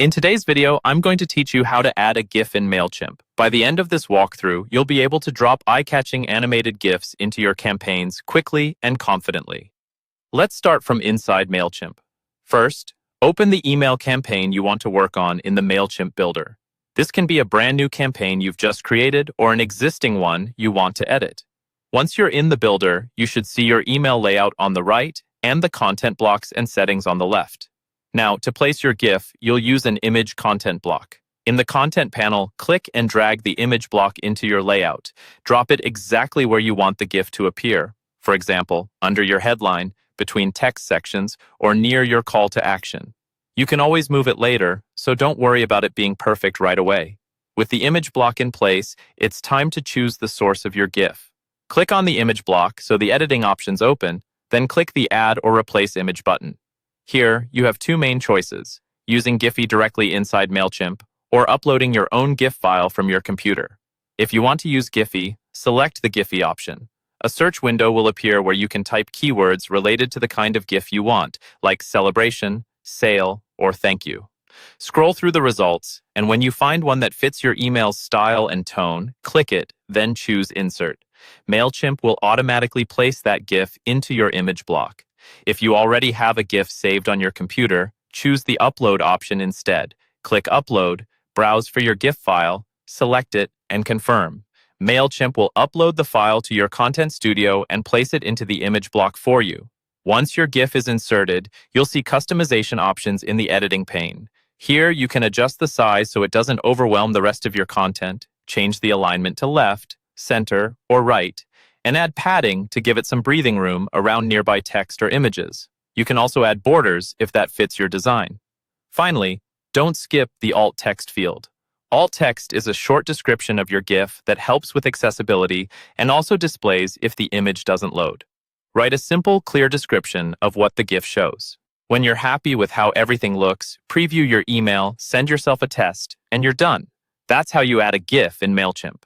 In today's video, I'm going to teach you how to add a GIF in Mailchimp. By the end of this walkthrough, you'll be able to drop eye-catching animated GIFs into your campaigns quickly and confidently. Let's start from inside Mailchimp. First, open the email campaign you want to work on in the Mailchimp builder. This can be a brand new campaign you've just created or an existing one you want to edit. Once you're in the builder, you should see your email layout on the right and the content blocks and settings on the left. Now, to place your GIF, you'll use an image content block. In the content panel, click and drag the image block into your layout. Drop it exactly where you want the GIF to appear. For example, under your headline, between text sections, or near your call to action. You can always move it later, so don't worry about it being perfect right away. With the image block in place, it's time to choose the source of your GIF. Click on the image block so the editing options open, then click the Add or Replace Image button. Here, you have two main choices, using Giphy directly inside Mailchimp or uploading your own GIF file from your computer. If you want to use Giphy, select the Giphy option. A search window will appear where you can type keywords related to the kind of GIF you want, like celebration, sale, or thank you. Scroll through the results, and when you find one that fits your email's style and tone, click it, then choose Insert. Mailchimp will automatically place that GIF into your image block. If you already have a GIF saved on your computer, choose the Upload option instead. Click Upload, browse for your GIF file, select it, and confirm. Mailchimp will upload the file to your Content Studio and place it into the image block for you. Once your GIF is inserted, you'll see customization options in the editing pane. Here, you can adjust the size so it doesn't overwhelm the rest of your content, change the alignment to left, center, or right, and add padding to give it some breathing room around nearby text or images. You can also add borders if that fits your design. Finally, don't skip the alt text field. Alt text is a short description of your GIF that helps with accessibility and also displays if the image doesn't load. Write a simple, clear description of what the GIF shows. When you're happy with how everything looks, preview your email, send yourself a test, and you're done. That's how you add a GIF in Mailchimp.